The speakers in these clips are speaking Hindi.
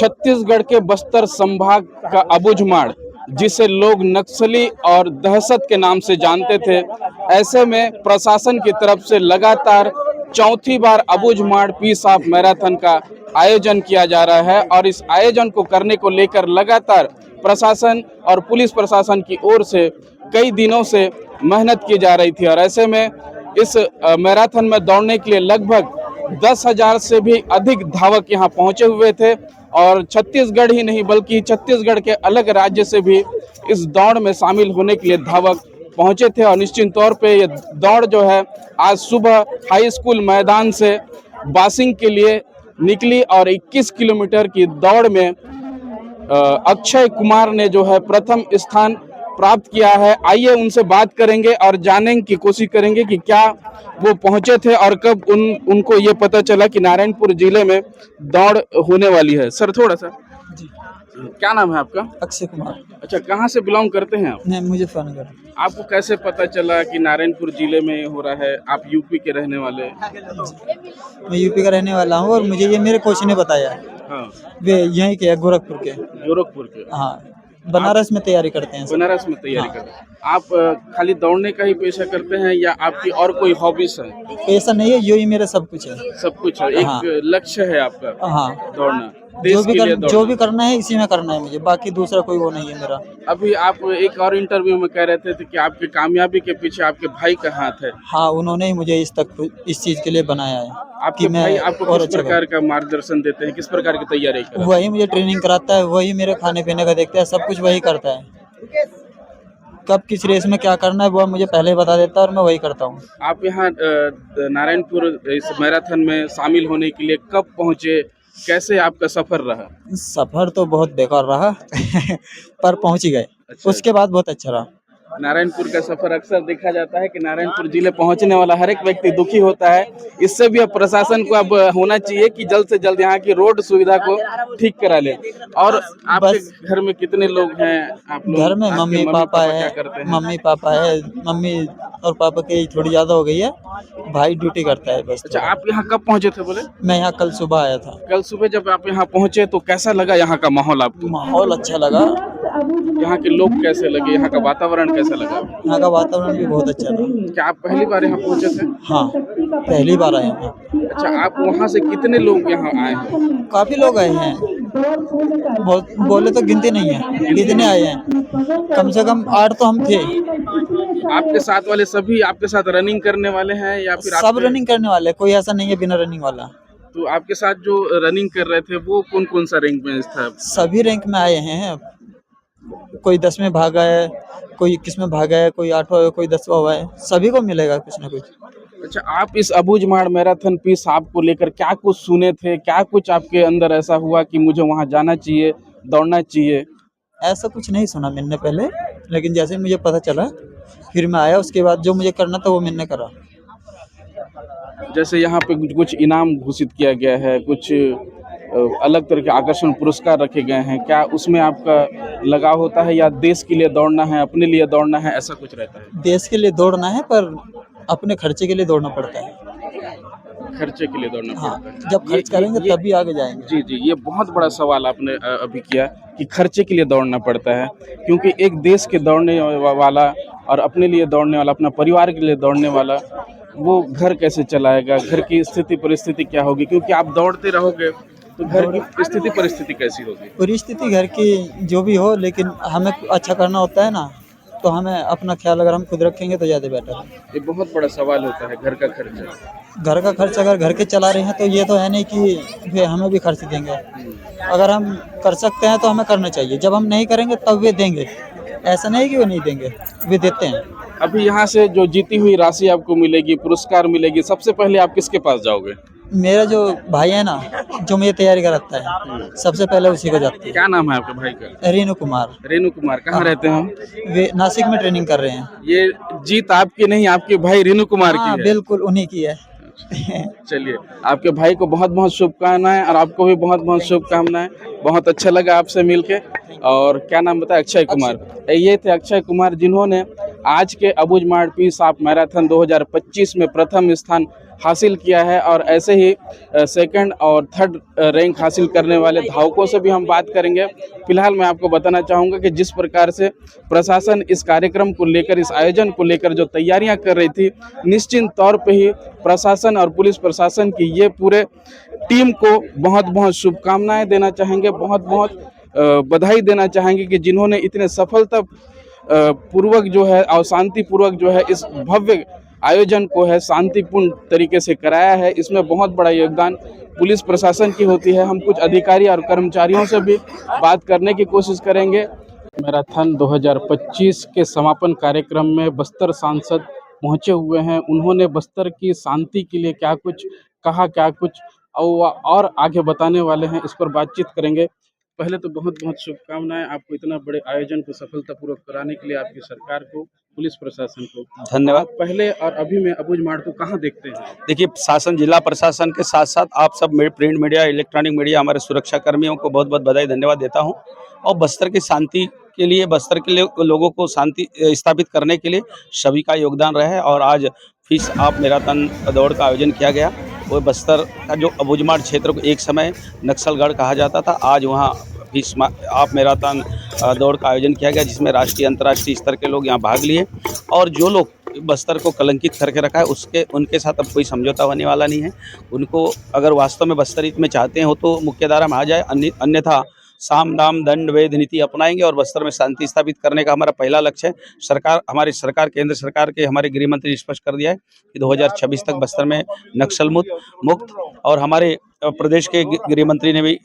छत्तीसगढ़ के बस्तर संभाग का अबूझमाड़, जिसे लोग नक्सली और दहशत के नाम से जानते थे, ऐसे में प्रशासन की तरफ से लगातार चौथी बार अबूझमाड़ पीस ऑफ मैराथन का आयोजन किया जा रहा है। और इस आयोजन को करने को लेकर लगातार प्रशासन और पुलिस प्रशासन की ओर से कई दिनों से मेहनत की जा रही थी। और ऐसे में इस मैराथन में दौड़ने के लिए लगभग 10,000 से भी अधिक धावक यहाँ पहुंचे हुए थे। और छत्तीसगढ़ ही नहीं बल्कि छत्तीसगढ़ के अलग राज्य से भी इस दौड़ में शामिल होने के लिए धावक पहुंचे थे। और निश्चित तौर पे ये दौड़ जो है आज सुबह हाई स्कूल मैदान से बासिंग के लिए निकली और 21 किलोमीटर की दौड़ में अक्षय कुमार ने जो है प्रथम स्थान प्राप्त किया है। आइए उनसे बात करेंगे और जानने की कोशिश करेंगे कि क्या वो पहुंचे थे और कब उनको ये पता चला कि नारायणपुर जिले में दौड़ होने वाली है। सर थोड़ा सा जी, क्या नाम है आपका? अक्षय कुमार। अच्छा, कहाँ से बिलोंग करते हैं आप? मैं मुजफ्फरनगर। आपको कैसे पता चला कि नारायणपुर जिले में हो रहा है? आप यूपी के रहने वाले? मैं यूपी का रहने वाला हूँ और मुझे ये मेरे कोच ने बताया। हाँ, वे यहीं के हैं, गोरखपुर के। गोरखपुर के। हाँ, बनारस में तैयारी करते हैं सब। बनारस में तैयारी हाँ। करते हैं। आप खाली दौड़ने का ही पेशा करते हैं या आपकी और कोई हॉबीज है? पैसा नहीं है, यही मेरा सब कुछ है। सब कुछ है, एक हाँ। लक्ष्य है आपका हाँ, दौड़ना, देश के लिए जो दौड़ना। भी करना है इसी में करना है मुझे, बाकी दूसरा कोई वो नहीं है मेरा। अभी आप एक और इंटरव्यू में कह रहे थे कि आपकी कामयाबी के पीछे आपके भाई का हाथ है। हाँ, उन्होंने ही मुझे इस चीज के लिए बनाया है आपके भाई आपको किस प्रकार का मार्गदर्शन देते हैं, किस प्रकार की तैयारी करते हैं? वही मुझे ट्रेनिंग कराता है, वही मेरे खाने पीने का देखता है, सब कुछ वही करता है। कब किस रेस में क्या करना है वो मुझे पहले ही बता देता है और मैं वही करता हूँ। आप यहाँ नारायणपुर इस मैराथन में शामिल होने के लिए कब पहुँचे, कैसे आपका सफर रहा? सफर तो बहुत बेकार रहा पर पहुंच ही गए। अच्छा। उसके बाद बहुत अच्छा रहा। नारायणपुर का सफर अक्सर देखा जाता है कि नारायणपुर जिले पहुंचने वाला हर एक व्यक्ति दुखी होता है। इससे भी अब प्रशासन को अब होना चाहिए कि जल्द से जल्द यहाँ की रोड सुविधा को ठीक करा ले। और आपके घर में कितने लोग हैं? आप लोग घर में आपके मम्मी पापा क्या है, करते हैं? मम्मी पापा है। मम्मी और पापा की थोड़ी ज्यादा हो गई है, भाई ड्यूटी करता है बस। अच्छा, आप यहाँ कब पहुंचे थे बोले? मैं यहाँ कल सुबह आया था। कल सुबह जब आप यहाँ पहुंचे तो कैसा लगा यहाँ का माहौल आपको? माहौल अच्छा लगा। यहाँ के लोग कैसे लगे, यहाँ का वातावरण कैसा लगा? यहाँ का वातावरण भी बहुत अच्छा रहा। क्या आप पहली बार यहाँ पहुंचे थे? हाँ, पहली बार आए हैं। अच्छा, आप वहाँ से कितने लोग यहाँ आए हैं? काफी लोग आए हैं, बहुत बोले तो गिनती नहीं है कितने आए हैं। कम से कम 8 तो हम थे। आपके साथ वाले सभी आपके साथ रनिंग करने वाले हैं या फिर सब रनिंग करने वाले, कोई ऐसा नहीं है बिना रनिंग वाला। तो आपके साथ जो रनिंग कर रहे थे वो कौन कौन सा रैंक में था? सभी रैंक में आए हैं। कोई 10 में भागा है, कोई 21 में भागा है, कोई 8वां हुआ है, कोई 10वां हुआ है। सभी को मिलेगा कुछ ना कुछ। अच्छा, आप इस अबूझमाड़ मैराथन पीस आपको लेकर क्या कुछ सुने थे, क्या कुछ आपके अंदर ऐसा हुआ कि मुझे वहाँ जाना चाहिए, दौड़ना चाहिए? ऐसा कुछ नहीं सुना मैंने पहले, लेकिन जैसे मुझे पता चला फिर मैं आया। उसके बाद जो मुझे करना था वो मैंने करा। जैसे यहाँ पे कुछ इनाम घोषित किया गया है, कुछ अलग तरह के आकर्षण पुरस्कार रखे गए हैं, क्या उसमें आपका लगाव होता है या देश के लिए दौड़ना है, अपने लिए दौड़ना है, ऐसा कुछ रहता है? देश के लिए दौड़ना है पर अपने खर्चे के लिए दौड़ना पड़ता है। खर्चे के लिए दौड़ना हाँ, पड़ता है। जब खर्च करेंगे तभी आगे जाएंगे। जी जी, ये बहुत बड़ा सवाल आपने अभी किया कि खर्चे के लिए दौड़ना पड़ता है, क्योंकि एक देश के दौड़ने वाला और अपने लिए दौड़ने वाला, अपना परिवार के लिए दौड़ने वाला, वो घर कैसे चलाएगा, घर की स्थिति परिस्थिति क्या होगी? क्योंकि आप दौड़ते रहोगे तो घर की स्थिति परिस्थिति कैसी होगी? परिस्थिति घर की जो भी हो, लेकिन हमें अच्छा करना होता है ना, तो हमें अपना ख्याल अगर हम खुद रखेंगे तो ज़्यादा बेटर है। ये बहुत बड़ा सवाल होता है घर का खर्चा। घर का खर्च अगर घर के चला रहे हैं तो ये तो है नहीं कि वे हमें भी खर्च देंगे। अगर हम कर सकते हैं तो हमें करना चाहिए। जब हम नहीं करेंगे तब वे देंगे। ऐसा नहीं कि वे नहीं देंगे, वे देते हैं। अभी यहाँ से जो जीती हुई राशि आपको मिलेगी, पुरस्कार मिलेगी, सबसे पहले आप किसके पास जाओगे? मेरा जो भाई है ना, जो मुझे तैयारी कराता है, सबसे पहले उसी को जाती है। क्या नाम है आपके भाई का? रेणु कुमार। रेणु कुमार। कहाँ रहते हैं हम? वे नासिक में ट्रेनिंग कर रहे हैं। ये जीत आपकी नहीं, आपके भाई रेणु कुमार की हाँ, है। बिल्कुल उन्हीं की है। चलिए, आपके भाई को बहुत बहुत शुभकामनाएं और आपको भी बहुत बहुत शुभकामनाएं। बहुत अच्छा लगा आपसे मिलके। और क्या नाम बताया? अक्षय कुमार। ये थे अक्षय कुमार, जिन्होंने आज के अबूझमाड़ पीस ऑफ मैराथन 2025 में प्रथम स्थान हासिल किया है। और ऐसे ही सेकंड और थर्ड रैंक हासिल करने वाले धावकों से भी हम बात करेंगे। फिलहाल मैं आपको बताना चाहूँगा कि जिस प्रकार से प्रशासन इस कार्यक्रम को लेकर, इस आयोजन को लेकर जो तैयारियां कर रही थी, निश्चित तौर पे ही प्रशासन और पुलिस प्रशासन की ये पूरे टीम को बहुत बहुत शुभकामनाएं देना चाहेंगे, बहुत बहुत बधाई देना चाहेंगे कि जिन्होंने इतने सफलता पूर्वक जो है और शांतिपूर्वक जो है इस भव्य आयोजन को है शांतिपूर्ण तरीके से कराया है। इसमें बहुत बड़ा योगदान पुलिस प्रशासन की होती है। हम कुछ अधिकारी और कर्मचारियों से भी बात करने की कोशिश करेंगे। मैराथन 2025 के समापन कार्यक्रम में बस्तर सांसद पहुंचे हुए हैं। उन्होंने बस्तर की शांति के लिए क्या कुछ कहा, क्या कुछ और आगे बताने वाले हैं, इस पर बातचीत करेंगे। पहले तो बहुत बहुत शुभकामनाएं आपको इतना बड़े आयोजन को सफलतापूर्वक कराने के लिए, आपकी सरकार को, पुलिस प्रशासन को धन्यवाद। आप पहले और अभी में अबूझमाड़ को कहाँ देखते हैं? देखिए, शासन, जिला प्रशासन के साथ साथ आप सब प्रिंट मीडिया, इलेक्ट्रॉनिक मीडिया, हमारे सुरक्षा कर्मियों को बहुत बहुत बधाई धन्यवाद देता हूं। और बस्तर की शांति के लिए, बस्तर के लिए लोगों को शांति स्थापित करने के लिए सभी का योगदान रहा है। और आज फिश आप मैराथन दौड़ का आयोजन किया गया। वो बस्तर का जो अबूझमाड़ क्षेत्र को एक समय नक्सलगढ़ कहा जाता था, आज वहाँ फिश आप मैराथन दौड़ का आयोजन किया गया, जिसमें राष्ट्रीय अंतर्राष्ट्रीय स्तर के लोग यहाँ भाग लिए। और जो लोग बस्तर को कलंकित करके रखा है, उनके साथ अब कोई समझौता होने वाला नहीं है। उनको अगर वास्तव में बस्तरित में चाहते हो तो मुख्यधारा में आ जाए, अन्यथा साम दाम दंड भेद नीति अपनाएंगे और बस्तर में शांति स्थापित करने का हमारा पहला लक्ष्य है। हमारी सरकार, केंद्र सरकार के हमारे गृह मंत्री ने स्पष्ट कर दिया है कि 2026 तक बस्तर में नक्सल मुक्त। और हमारे प्रदेश के गृह मंत्री ने भी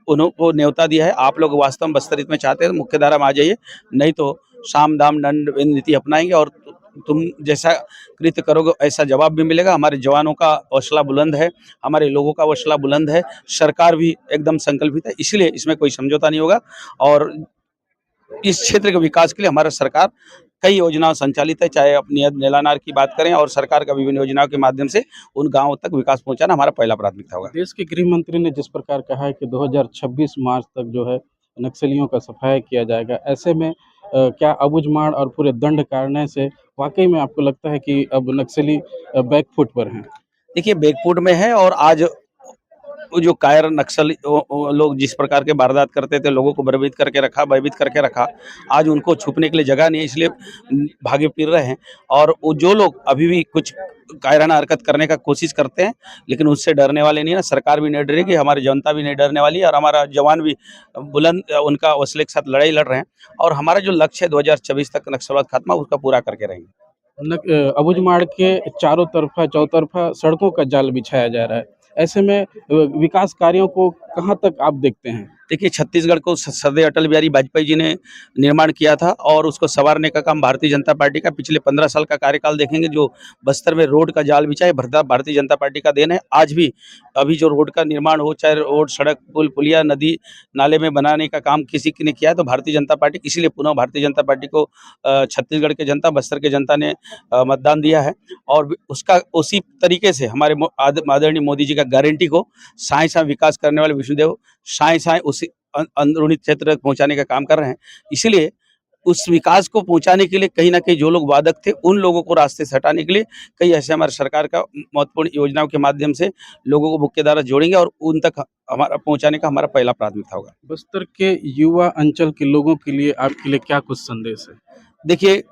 उनको न्योता दिया है, आप लोग वास्तव में बस्तरित में चाहते हैं तो मुख्यधारा में आ जाइए, नहीं तो साम दाम दंड भेद नीति अपनाएंगे और तुम जैसा कृत्य करोगे ऐसा जवाब भी मिलेगा। हमारे जवानों का हौसला बुलंद है, हमारे लोगों का हौसला बुलंद है, सरकार भी एकदम संकल्पित है, इसलिए इसमें कोई समझौता नहीं होगा। और इस क्षेत्र के विकास के लिए हमारा सरकार कई योजनाएं संचालित है, चाहे अपनी नीलानार की बात करें और सरकार का विभिन्न योजनाओं के माध्यम से उन गांवों तक विकास पहुंचाना हमारा पहला प्राथमिकता होगा। देश के गृह मंत्री ने जिस प्रकार कहा है कि 2026 मार्च तक जो है नक्सलियों का सफाया किया जाएगा, ऐसे में क्या अबूझमाड़ और पूरे दंडकारण्य से वाकई में आपको लगता है कि अब नक्सली बैकफुट पर हैं? देखिए, बैकफुट में है। और आज वो जो कायर नक्सली लोग जिस प्रकार के वारदात करते थे, लोगों को भयभीत करके रखा, आज उनको छुपने के लिए जगह नहीं है, इसलिए भागे फिर रहे हैं। और वो जो लोग अभी भी कुछ कायराना हरकत करने का कोशिश करते हैं, लेकिन उससे डरने वाले नहीं है। सरकार भी नहीं डरेगी, हमारी जनता भी नहीं डरने वाली है, और हमारा जवान भी बुलंद उनका हौसले के साथ लड़ाई लड़ रहे हैं। और हमारा जो लक्ष्य है 2026 तक नक्सलवाद खात्मा, उसका पूरा करके रहेंगे। अबूझमाड़ के चारों तरफा चौतरफा सड़कों का जाल बिछाया जा रहा है, ऐसे में विकास कार्यों को कहाँ तक आप देखते हैं? देखिए, छत्तीसगढ़ को सरदेव अटल बिहारी वाजपेयी जी ने निर्माण किया था और उसको संवारने का काम भारतीय जनता पार्टी का पिछले 15 साल का कार्यकाल देखेंगे। जो बस्तर में रोड का जाल बिछा है, भारतीय जनता पार्टी का देन है। आज भी अभी जो रोड का निर्माण हो, चाहे रोड, सड़क, पुल, पुलिया, नदी नाले में बनाने का काम किसी ने किया है तो भारतीय जनता पार्टी, इसीलिए पुनः भारतीय जनता पार्टी को छत्तीसगढ़ के जनता, बस्तर के जनता ने मतदान दिया है। और उसका उसी तरीके से हमारे आदरणीय मोदी जी का गारंटी को साए साए विकास करने वाले विष्णुदेव साए साए उसी अंदरूनी क्षेत्र तक पहुंचाने का काम कर रहे हैं। इसीलिए उस विकास को पहुंचाने के लिए कहीं ना कहीं जो लोग वादक थे, उन लोगों को रास्ते से हटाने के लिए कई ऐसे हमारे सरकार का महत्वपूर्ण योजनाओं के माध्यम से लोगों को मुख्यधारा जोड़ेंगे और उन तक हमारा पहुंचाने का हमारा पहला प्राथमिकता होगा। बस्तर के युवा अंचल के लोगों के लिए आपके लिए क्या कुछ संदेश है? देखिए,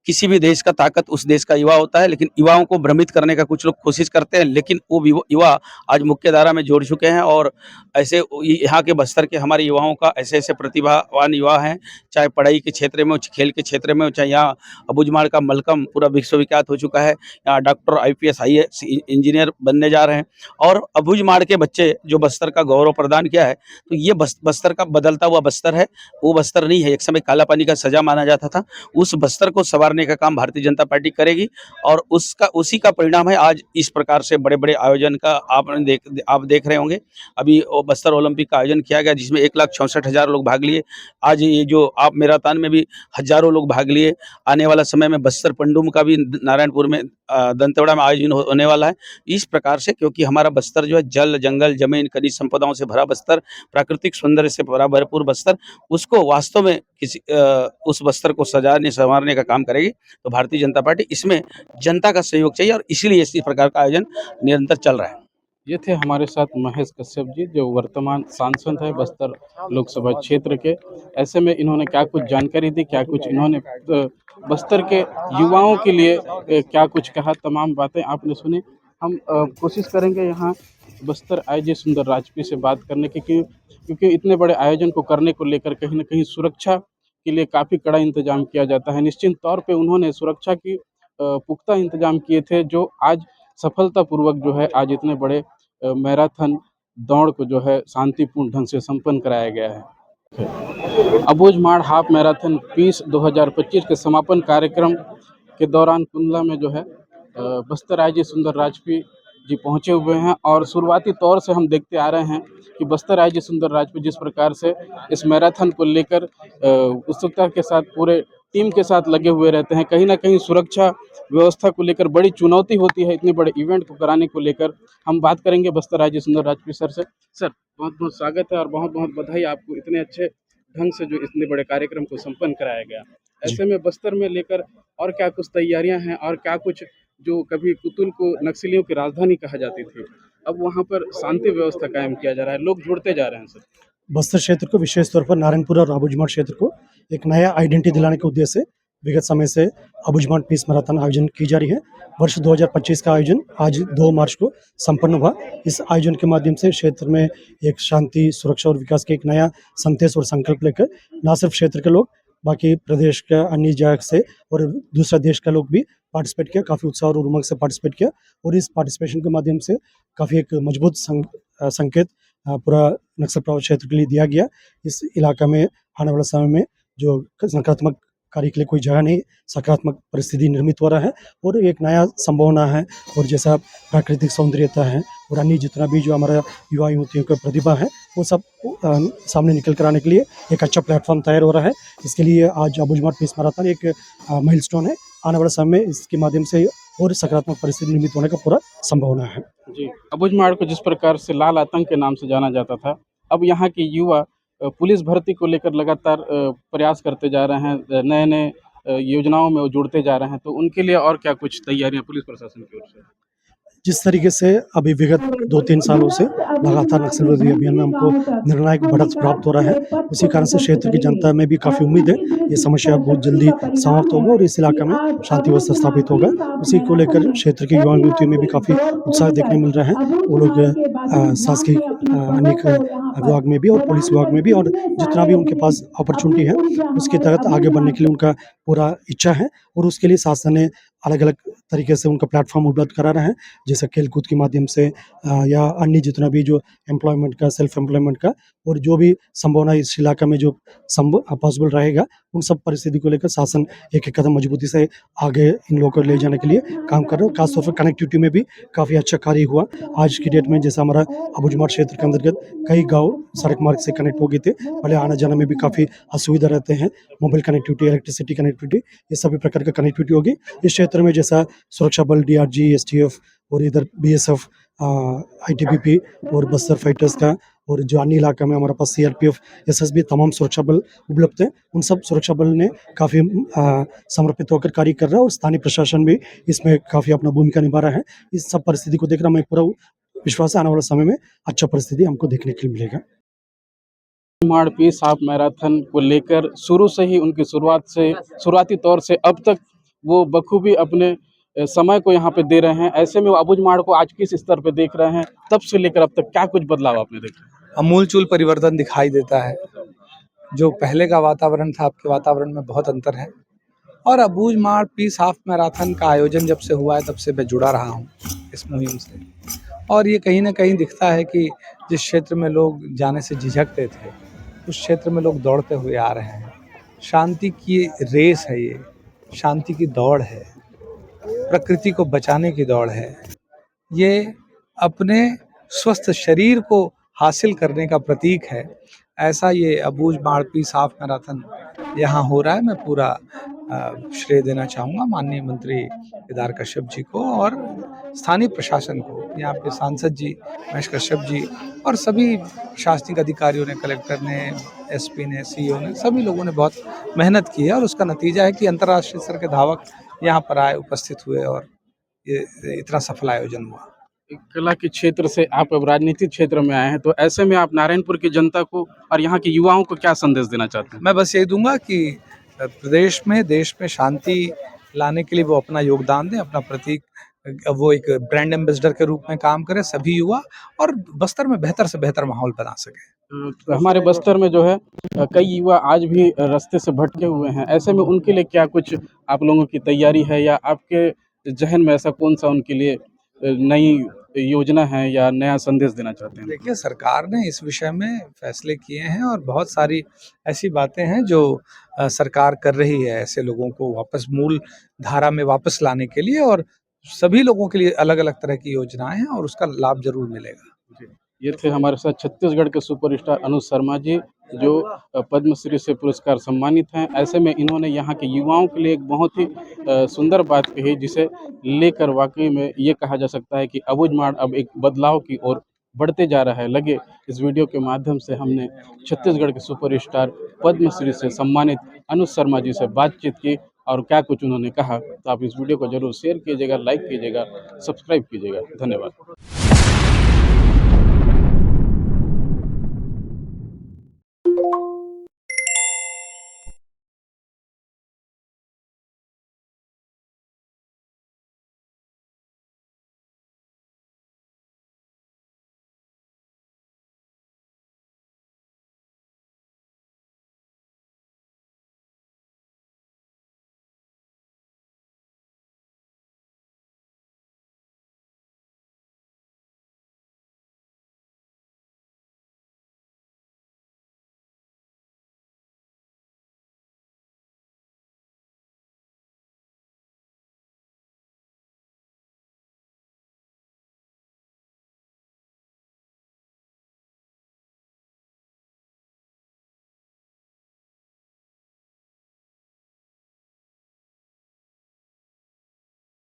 किसी भी देश का ताकत उस देश का युवा होता है, लेकिन युवाओं को भ्रमित करने का कुछ लोग कोशिश करते हैं, लेकिन वो युवा आज मुख्य धारा में जुड़ चुके हैं। और ऐसे यहाँ के बस्तर के हमारे युवाओं का ऐसे प्रतिभावान युवा हैं, चाहे पढ़ाई के क्षेत्र में हो, खेल के क्षेत्र में हो, चाहे यहाँ अबूझमाड़ का मलकम पूरा विश्वविख्यात हो चुका है, यहाँ डॉक्टर, IPS, IAS इंजीनियर बनने जा रहे हैं। और अबूझमाड़ के बच्चे जो बस्तर का गौरव प्रदान किया है, तो ये बस्तर का बदलता हुआ बस्तर है, वो बस्तर नहीं है। एक समय काला पानी का सजा माना जाता था, उस बस्तर को सवार का काम भारतीय जनता पार्टी करेगी। और उसी का परिणाम है आज इस प्रकार से बड़े बड़े आयोजन का आप देख रहे होंगे। अभी बस्तर ओलंपिक का आयोजन किया गया, जिसमें 1,64,000 लोग भाग लिए। आज ये जो आप मैराथन में भी हजारों लोग भाग लिए। आने वाला समय में बस्तर पंडुम का भी नारायणपुर में दंतेवाड़ा में आयोजन होने वाला है। इस प्रकार से, क्योंकि हमारा बस्तर जो है जल, जंगल, जमीन, खनिज संपदाओं से भरा बस्तर, प्राकृतिक सौंदर्य से भरा भरपूर बस्तर, उसको वास्तव में उस बस्तर को सजाने संवारने का काम करेगी। तो भारतीय जनता पार्टी इसमें जनता का सहयोग चाहिए और इसीलिए इसी प्रकार का आयोजन निरंतर चल रहा है। ये थे हमारे साथ महेश कश्यप जी, जो वर्तमान सांसद है बस्तर लोकसभा क्षेत्र के। ऐसे में इन्होंने क्या कुछ जानकारी दी, क्या कुछ इन्होंने बस्तर के युवाओं के लिए क्या कुछ कहा, तमाम बातें आपने सुनी। हम कोशिश करेंगे यहाँ बस्तर आईजी सुंदर राजपी से बात करने की, क्योंकि इतने बड़े आयोजन को करने को लेकर कहीं न कहीं सुरक्षा के लिए काफ़ी कड़ा इंतजाम किया जाता है। निश्चित तौर पे उन्होंने सुरक्षा की पुख्ता इंतजाम किए थे, जो आज सफलतापूर्वक जो है आज इतने बड़े मैराथन दौड़ को जो है शांतिपूर्ण ढंग से संपन्न कराया गया है। अबूझमाड़ हाफ मैराथन पीस 2025 के समापन कार्यक्रम के दौरान कुंडला में जो है बस्तर आईजी सुंदर राजपी जी पहुंचे हुए हैं, और शुरुआती तौर से हम देखते आ रहे हैं कि बस्तर आईजी सुंदर राजपी जिस प्रकार से इस मैराथन को लेकर उत्सुकता के साथ पूरे टीम के साथ लगे हुए रहते हैं। कहीं ना कहीं सुरक्षा व्यवस्था को लेकर बड़ी चुनौती होती है इतने बड़े इवेंट को कराने को लेकर। हम बात करेंगे बस्तर आईजी सुंदर राजपी सर से। सर, बहुत बहुत स्वागत है और बहुत बहुत बधाई आपको, इतने अच्छे ढंग से जो इतने बड़े कार्यक्रम को संपन्न कराया गया। ऐसे में बस्तर में लेकर और क्या कुछ तैयारियां हैं, और क्या कुछ, जो कभी कुतुल को नक्सलियों की राजधानी कहा जाती थी, अब वहां पर शांति व्यवस्था कायम किया जा रहा है, लोग जुड़ते जा रहे हैं। सर, बस्तर क्षेत्र को, विशेष तौर पर नारायणपुर और अबूझमाड़ क्षेत्र को एक नया आइडेंटिटी दिलाने के उद्देश्य से विगत समय से अबूझमाड़ पीस मैराथन आयोजन की जा रही है। वर्ष 2025 का आयोजन आज 2 मार्च को संपन्न हुआ। इस आयोजन के माध्यम से क्षेत्र में एक शांति, सुरक्षा और विकास के एक नया संदेश और संकल्प लेकर न सिर्फ क्षेत्र के लोग, बाकी प्रदेश के अन्य जगह से और दूसरा देश का लोग भी पार्टिसिपेट किया, काफ़ी उत्साह और उमंग से पार्टिसिपेट किया। और इस पार्टिसिपेशन के माध्यम से काफ़ी एक मजबूत संकेत पूरा नक्सल प्रभावित क्षेत्र के लिए दिया गया। इस इलाका में आने वाले समय में जो नकारात्मक कार्य के लिए कोई जगह नहीं, सकारात्मक परिस्थिति निर्मित हो रहा है और एक नया संभावना है। और जैसा प्राकृतिक सौंदर्यता है और अन्य जितना भी जो हमारा युवा युवतियों की प्रतिभा है, वो सब सामने निकल कर आने के लिए एक अच्छा प्लेटफॉर्म तैयार हो रहा है। इसके लिए आज अबूझमाड़ पीस मैराथन एक माइलस्टोन है। आने वाले समय में इसके माध्यम से और सकारात्मक परिस्थिति निर्मित होने का पूरा संभावना है। जी, अबूझमाड़ को जिस प्रकार से लाल आतंक के नाम से जाना जाता था, अब यहाँ के युवा पुलिस भर्ती को लेकर लगातार प्रयास करते जा रहे हैं, नए नए योजनाओं में वो जुड़ते जा रहे हैं, तो उनके लिए और क्या कुछ तैयारियां पुलिस प्रशासन की ओर से? जिस तरीके से अभी विगत 2-3 सालों से लगातार नक्सल विरोधी अभियान में हमको निर्णायक बढ़त प्राप्त हो रहा है, उसी कारण से क्षेत्र की जनता में भी काफ़ी उम्मीद है ये समस्या बहुत जल्दी समाप्त होगा और इस इलाका में शांति व्यवस्था स्थापित होगा। उसी को लेकर क्षेत्र के युवा युवतियों में भी काफ़ी उत्साह देखने मिल रहा है। वो लोग शासकीय अनेक विभाग में भी और पुलिस विभाग में भी, और जितना भी उनके पास अपॉर्चुनिटी है उसके तहत आगे बढ़ने के लिए उनका पूरा इच्छा है। और उसके लिए शासन ने अलग अलग तरीके से उनका प्लेटफॉर्म उपलब्ध करा रहा है, जैसे खेलकूद के माध्यम से या अन्य जितना भी जो एम्प्लॉयमेंट का, सेल्फ एम्प्लॉयमेंट का, और जो भी संभावना इस इलाका में जो पॉसिबल रहेगा, उन सब परिस्थिति को लेकर शासन एक एक कदम मजबूती से आगे इन लोगों को ले जाने के लिए काम कर रहा है। खासतौर पर कनेक्टिविटी में भी काफ़ी अच्छा कार्य हुआ। आज की डेट में जैसा हमारा अबूझमाड़ क्षेत्र के अंतर्गत कई गाँव सड़क मार्ग से कनेक्ट हो गए थे, पहले आने जाने में भी काफ़ी असुविधा रहते हैं। मोबाइल कनेक्टिविटी, इलेक्ट्रिसिटी कनेक्टिविटी, ये सभी प्रकार का कनेक्टिविटी होगी। इस क्षेत्र में जैसा सुरक्षा बल, DRG, STF और इधर BSF, ITBP और बस्तर फाइटर्स का, और जो अन्य इलाका में हमारे पास CRPF, SSB, तमाम सुरक्षा बल उपलब्ध हैं। उन सब सुरक्षा बल ने काफ़ी समर्पित होकर कार्य कर रहा है और स्थानीय प्रशासन भी इसमें काफ़ी अपना भूमिका निभा रहा है। इस सब परिस्थिति को देखकर हमें पूरा विश्वास है आने वाले समय में अच्छा परिस्थिति हमको देखने के लिए मिलेगा। अबूझमाड़ पीस हाफ मैराथन को लेकर शुरू से ही उनकी शुरुआती तौर से अब तक वो बखूबी अपने समय को यहाँ पे दे रहे हैं। ऐसे में वो अबूझमाड़ को आज किस स्तर पे देख रहे हैं, तब से लेकर अब तक क्या कुछ बदलाव आपने देखा? अमूलचूल परिवर्तन दिखाई देता है। जो पहले का वातावरण था, आपके वातावरण में बहुत अंतर है। और अबूझमाड़ पीस हाफ मैराथन का आयोजन जब से हुआ है, तब से मैं जुड़ा रहा हूँ इस मुहिम से, और ये कहीं ना कहीं दिखता है कि जिस क्षेत्र में लोग जाने से झिझकते थे, उस क्षेत्र में लोग दौड़ते हुए आ रहे हैं। शांति की रेस है, ये शांति की दौड़ है, प्रकृति को बचाने की दौड़ है, ये अपने स्वस्थ शरीर को हासिल करने का प्रतीक है। ऐसा ये अबूझमाड़ पीस हाफ मैराथन यहाँ हो रहा है। मैं पूरा श्रेय देना चाहूँगा माननीय मंत्री केदार कश्यप जी को और स्थानीय प्रशासन को, यहाँ पे सांसद जी महेश कश्यप जी और सभी प्रशासनिक अधिकारियों ने, कलेक्टर ने, एसपी ने, सीईओ ने, सभी लोगों ने बहुत मेहनत की है और उसका नतीजा है कि अंतर्राष्ट्रीय स्तर के धावक यहाँ पर आए, उपस्थित हुए और ये इतना सफल आयोजन हुआ। कला के क्षेत्र से आप अब राजनीतिक क्षेत्र में आए हैं, तो ऐसे में आप नारायणपुर की जनता को और यहाँ के युवाओं को क्या संदेश देना चाहते हैं? मैं बस यही दूंगा कि प्रदेश में, देश में शांति लाने के लिए वो अपना योगदान दें, अपना प्रतीक, वो एक ब्रांड एम्बेसडर के रूप में काम करें सभी युवा, और बस्तर में बेहतर से बेहतर माहौल बना सके। तो हमारे बस्तर में जो है कई युवा आज भी रास्ते से भटके हुए हैं, ऐसे में उनके लिए क्या कुछ आप लोगों की तैयारी है, या आपके जहन में ऐसा कौन सा उनके लिए नई योजना है या नया संदेश देना चाहते हैं? देखिए, सरकार ने इस विषय में फैसले किए हैं और बहुत सारी ऐसी बातें हैं जो सरकार कर रही है ऐसे लोगों को वापस मूल धारा में वापस लाने के लिए, और सभी लोगों के लिए अलग अलग तरह की योजनाएं हैं और उसका लाभ जरूर मिलेगा। ये थे हमारे साथ छत्तीसगढ़ के सुपरस्टार अनुज शर्मा जी, जो पद्मश्री से पुरस्कार सम्मानित हैं। ऐसे में इन्होंने यहाँ के युवाओं के लिए एक बहुत ही सुंदर बात कही, जिसे लेकर वाकई में ये कहा जा सकता है कि अबूझमाड़ अब एक बदलाव की ओर बढ़ते जा रहा है। लगे इस वीडियो के माध्यम से हमने छत्तीसगढ़ के सुपरस्टार पद्मश्री से सम्मानित अनुज शर्मा जी से बातचीत की और क्या कुछ उन्होंने कहा। तो आप इस वीडियो को जरूर शेयर कीजिएगा, लाइक कीजिएगा, सब्सक्राइब कीजिएगा। धन्यवाद।